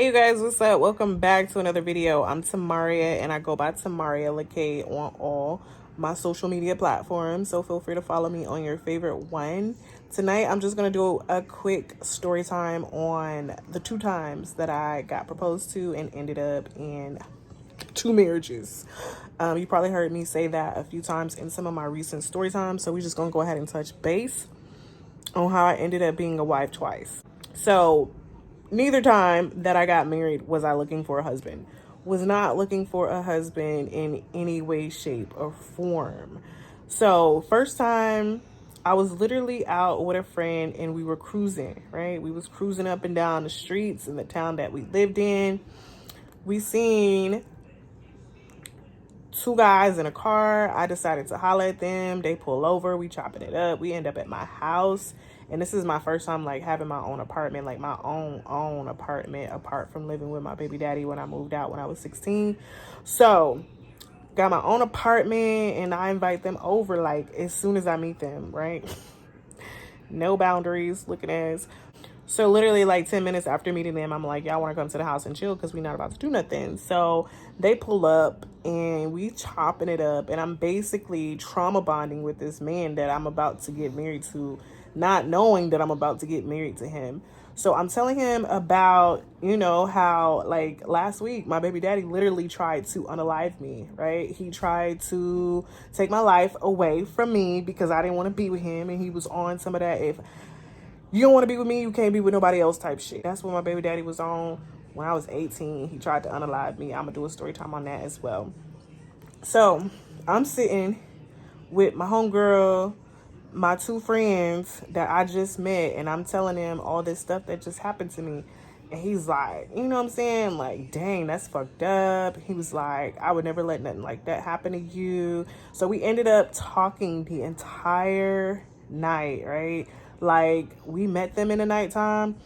Hey you guys, what's up? Welcome back to another video. I'm Tamaria and I go by Tamaria Lakay on all my social media platforms. So feel free to follow me on your favorite one. Tonight I'm just gonna do a quick story time on the 2 times that I got proposed to and ended up in 2 marriages. You probably heard me say that a few times in some of my recent story times. So we're just gonna go ahead and touch base on how I ended up being a wife twice. So neither time that I got married was I looking for a husband. Was not looking for a husband in any way, shape, or form. So first time I was literally out with a friend and we were cruising, right? We was cruising up and down the streets in the town that we lived in. We seen 2 guys in a car. I decided to holler at them. They pull over. We chopping it up. We end up at my house. And this is my first time like having my own apartment, like my own apartment, apart from living with my baby daddy when I moved out when I was 16. So got my own apartment and I invite them over like as soon as I meet them, right? No boundaries, looking as. So literally like 10 minutes after meeting them, I'm like, y'all want to come to the house and chill because we're not about to do nothing. So they pull up and we chopping it up. And I'm basically trauma bonding with this man that I'm about to get married to, not knowing that I'm about to get married to him. So I'm telling him about, how like last week, my baby daddy literally tried to unalive me, right? He tried to take my life away from me because I didn't want to be with him. And he was on some of that, if you don't want to be with me, you can't be with nobody else type shit. That's what my baby daddy was on when I was 18. He tried to unalive me. I'm going to do a story time on that as well. So I'm sitting with my homegirl, my 2 friends that I just met, and I'm telling them all this stuff that just happened to me. And he's like, you know what I'm saying? Like, dang, that's fucked up. He was like, I would never let nothing like that happen to you. So we ended up talking the entire night, right? Like, we met them in the nighttime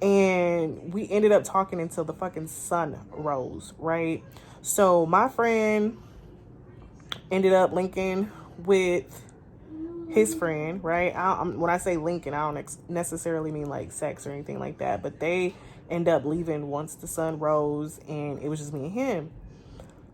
and we ended up talking until the fucking sun rose, right? So my friend ended up linking with his friend, right? When I say linking, I don't necessarily mean like sex or anything like that, but they end up leaving once the sun rose and it was just me and him.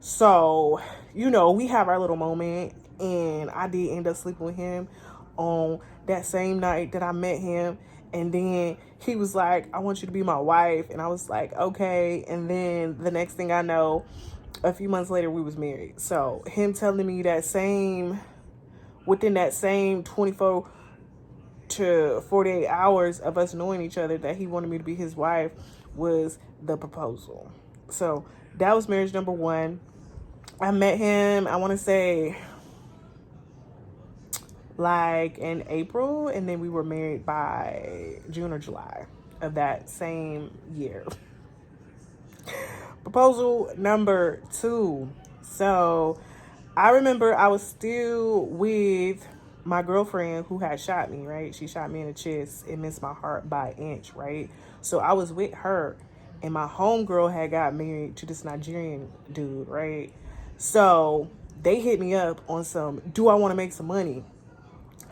So, we have our little moment and I did end up sleeping with him on that same night that I met him. And then he was like, I want you to be my wife. And I was like, okay. And then the next thing I know, a few months later, we was married. So him telling me within that same 24 to 48 hours of us knowing each other that he wanted me to be his wife was the proposal. So that was marriage number 1. I met him, I want to say like in April, and then we were married by June or July of that same year. Proposal number 2. So I remember I was still with my girlfriend who had shot me, right? She shot me in the chest. It missed my heart by an inch, right? So I was with her and my homegirl had got married to this Nigerian dude, right? So they hit me up on some, do I want to make some money?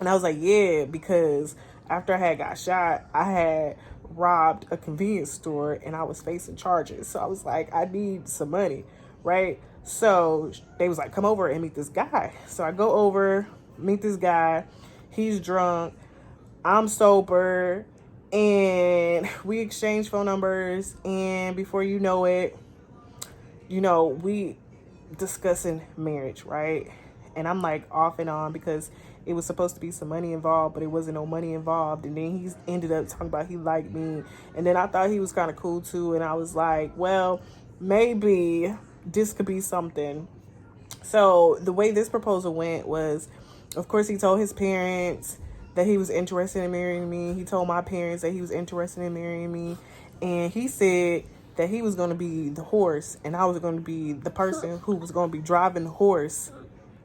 And I was like, yeah, because after I had got shot, I had robbed a convenience store and I was facing charges. So I was like, I need some money, right? So they was like, come over and meet this guy. So I go over, meet this guy. He's drunk. I'm sober. And we exchange phone numbers. And before you know it, we discussing marriage, right? And I'm like off and on because it was supposed to be some money involved, but it wasn't no money involved. And then he ended up talking about he liked me. And then I thought he was kind of cool too. And I was like, well, maybe this could be something. So the way this proposal went was, of course, he told his parents that he was interested in marrying me. He told my parents that he was interested in marrying me. And he said that he was going to be the horse and I was going to be the person who was going to be driving the horse,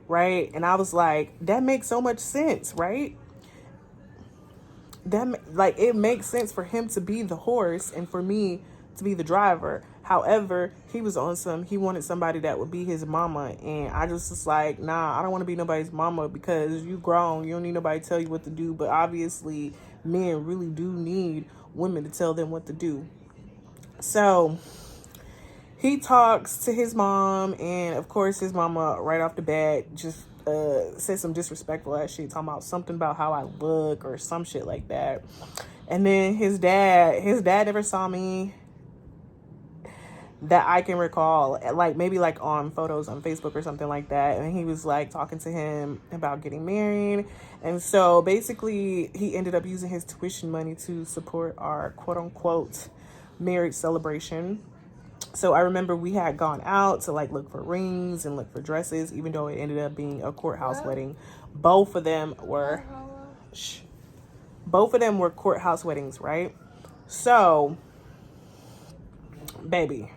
right? And I was like, that makes so much sense, right? It makes sense for him to be the horse and for me to be the driver. However, he wanted somebody that would be his mama. And I just was like, nah, I don't want to be nobody's mama because you grown. You don't need nobody to tell you what to do. But obviously, men really do need women to tell them what to do. So he talks to his mom, and of course his mama right off the bat just said some disrespectful ass shit, talking about something about how I look or some shit like that. And then his dad never saw me that I can recall, like maybe like on photos on Facebook or something like that. And he was like talking to him about getting married. And so basically he ended up using his tuition money to support our quote unquote marriage celebration. So I remember we had gone out to like look for rings and look for dresses, even though it ended up being a courthouse wedding. Both of them were courthouse weddings, right? So, baby,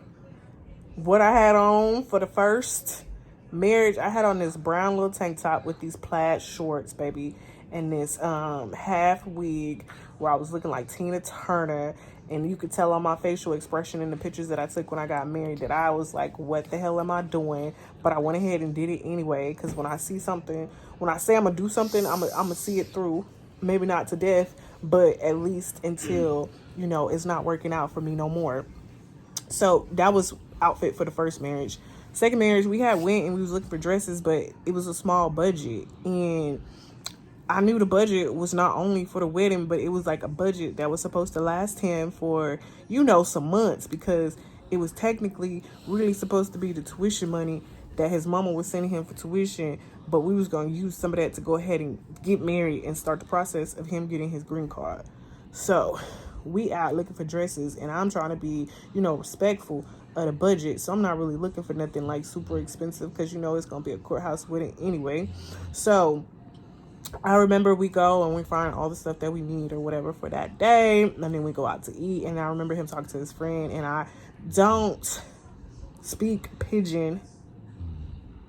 what I had on for the first marriage, I had on this brown little tank top with these plaid shorts, baby, and this half wig where I was looking like Tina Turner. And you could tell on my facial expression in the pictures that I took when I got married that I was like, what the hell am I doing? But I went ahead and did it anyway, because when I see something, when I say I'm going to do something, I'm going to see it through. Maybe not to death, but at least until, you know, it's not working out for me no more. So that was outfit for the first marriage. Second marriage, we had went and we was looking for dresses, but it was a small budget. And I knew the budget was not only for the wedding, but it was like a budget that was supposed to last him for, you know, some months, because it was technically really supposed to be the tuition money that his mama was sending him for tuition, but we was going to use some of that to go ahead and get married and start the process of him getting his green card. So we out looking for dresses, and I'm trying to be, you know, respectful of the budget. So I'm not really looking for nothing like super expensive, because, you know, it's going to be a courthouse wedding anyway. So I remember we go and we find all the stuff that we need or whatever for that day. And then we go out to eat. And I remember him talking to his friend. And I don't speak pidgin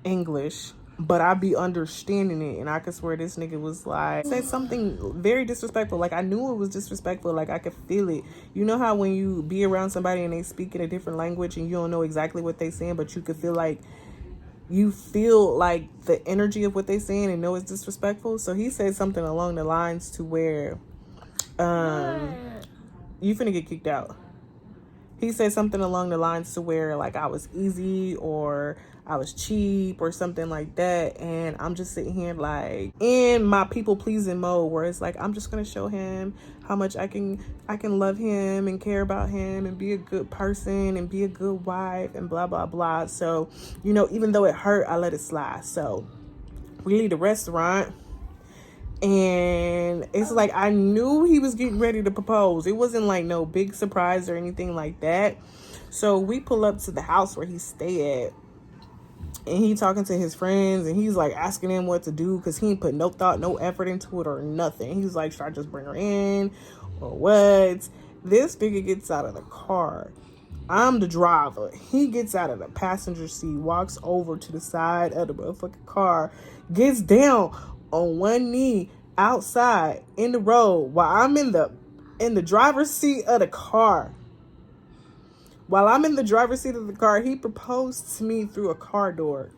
English, but I be understanding it. And I could swear this nigga was like, said something very disrespectful. Like, I knew it was disrespectful. Like, I could feel it. You know how when you be around somebody and they speak in a different language and you don't know exactly what they saying, but you could feel like, you feel like the energy of what they're saying and know it's disrespectful. So he said something along the lines to where you finna get kicked out. He said something along the lines to where like I was easy or I was cheap or something like that. And I'm just sitting here like in my people pleasing mode where it's like, I'm just gonna show him how much I can love him and care about him and be a good person and be a good wife and blah blah blah. So, you know, even though it hurt, I let it slide. So we leave the restaurant, and it's like I knew he was getting ready to propose. It wasn't like no big surprise or anything like that. So we pull up to the house where he stay at, and he talking to his friends, and he's like asking them what to do, because he ain't put no thought, no effort into it or nothing. He's like, should I just bring her in or what? This nigga gets out of the car. I'm the driver. He gets out of the passenger seat, walks over to the side of the motherfucking car, gets down on one knee outside in the road while I'm in the driver's seat of the car. While I'm in the driver's seat of the car, he proposed to me through a car door.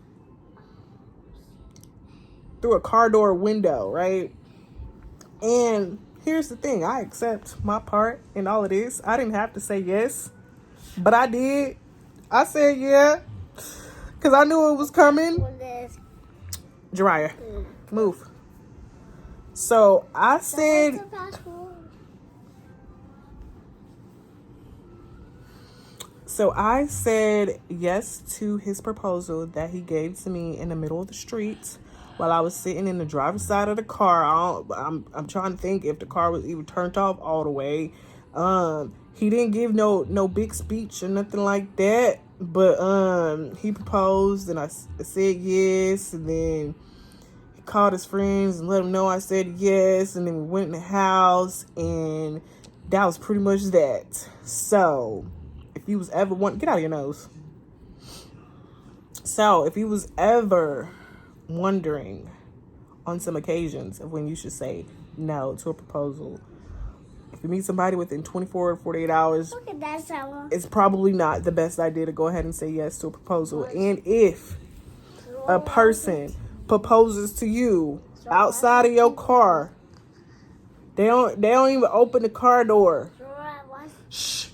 Through a car door window, right? And here's the thing. I accept my part in all of this. I didn't have to say yes, but I did. I said yeah, because I knew it was coming. Jariah, move. So I said... So I said yes to his proposal that he gave to me in the middle of the street while I was sitting in the driver's side of the car. I'm trying to think if the car was even turned off all the way. He didn't give no big speech or nothing like that, but he proposed and I said yes, and then he called his friends and let them know I said yes, and then we went in the house, and that was pretty much that. So if you was ever get out of your nose. So if you was ever wondering on some occasions of when you should say no to a proposal, if you meet somebody within 24 or 48 hours, look at that, it's probably not the best idea to go ahead and say yes to a proposal. And if a person proposes to you outside of your car, they don't even open the car door. Shh.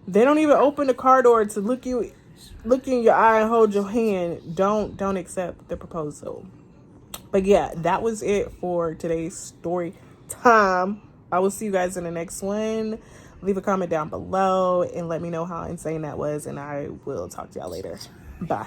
They don't even open the car door to look in your eye and hold your hand. Don't accept the proposal. But yeah, that was it for today's story time. I will see you guys in the next one. Leave a comment down below and let me know how insane that was, and I will talk to y'all later. Bye.